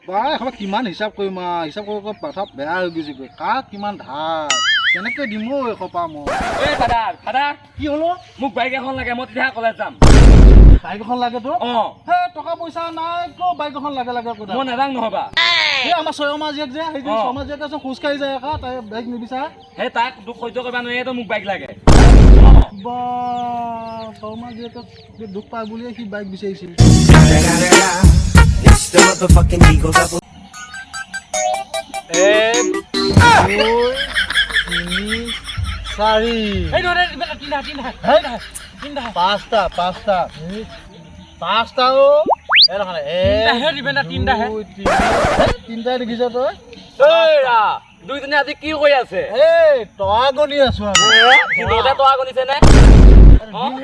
বাই এখন কিমান হিচাপ কৰিম হিচাপ কৰিব মাথা বেয়া হৈ গৈছে কাক কিমান ধাৰ কেনেকৈ দিম এসোপা মই এই দাদা দাদা কি হলো মোক বাইক এখন লাগে মই তেতিয়া কলেজ যাম বাইক এখন লাগে তো হে টকা পইচা নাই কিয় বাইক এখন লাগে লাগে মই নাজানো নহবা এই আমাৰ ছয়মা জীয়েক যে সেই ছয়মা জীয়েক আছে খোজকাঢ়ি যায় একা তাই বাইক নিবিচাৰে সেই তাক দুখ সহ্য কৰিব নোৱাৰে মোক বাইক লাগে বা ছয়মা জীয়েকক দুখ পায় বুলিয়ে সি বাইক বিচাৰিছিল পাঁচটা তিনটাই দেখিছ তই দুইজনে আজি কি কৰি আছে তৰা গণি আছো দিনতে তৰা গণিছে নে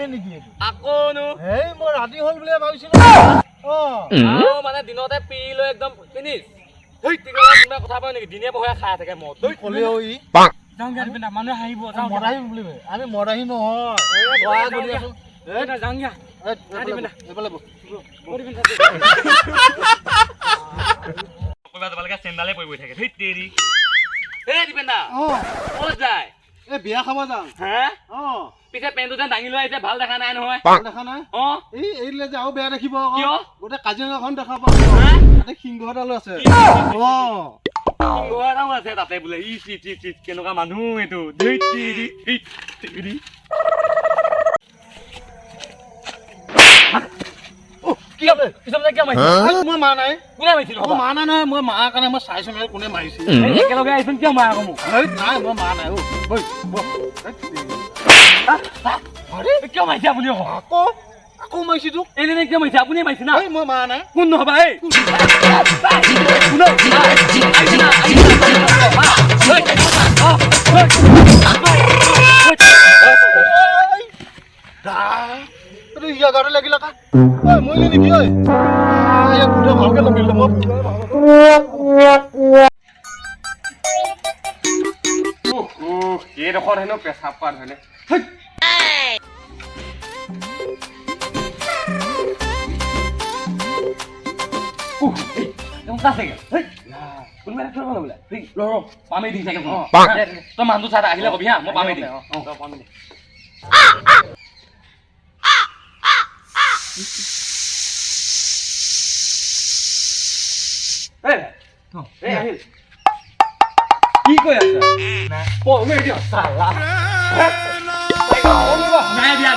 নেকি আকৌনো এই মই ৰাতি হল বুলিয়ে ভাবিছিলো মানে দিনতে পিৰি লৈ একদম ফিনিছ কথা পাই নেকি দিনে বহাই খাই থাকে মদ কলেও ই মানুহে হাঁহিব মদাহী বুলি আমি মদাহী নহয় চেন্দালে পৰিব থাকে যায় এই বিয়া খাব যাওঁ পিছে পেণ্টটো যেন দাঙি লোৱা এতিয়া ভাল দেখা নাই নহয় দেখা নাই এই এৰিলে যে আৰু বেয়া দেখিব কিয় গোটেই কাজিৰঙাখন দেখা পাব তাতে সিংহ এডালো আছে আছে তাতে বোলে ই চিট কেনেকুৱা মানুহ এইটো মই মা নাই মা নাই নহয় মই মাৰ কাৰণে মই চাইছো নহয় কোনে মাৰিছিল একেলগে আহিছোন কিয় মাৰ আকৌ মোক নাই মই মা নাই কিয় মাৰিছে আপুনি আকৌ মাৰিছো তোক এনে কিয় মাৰিছে আপুনি মাৰিছে না মই মা নাই কোন নহবা এই গাড়ী লাগিল মৰিলি নেকি ভালকে লাগিল এইডোখৰত হেনো পেচাব পাত হয়নে পামেই দিম চাগে তই মানুহটো চাই আহিলে কবি হা মই পামেই দিম কি কৈ আছে পঢ়ি দিয়ক চালা নাই দিয়া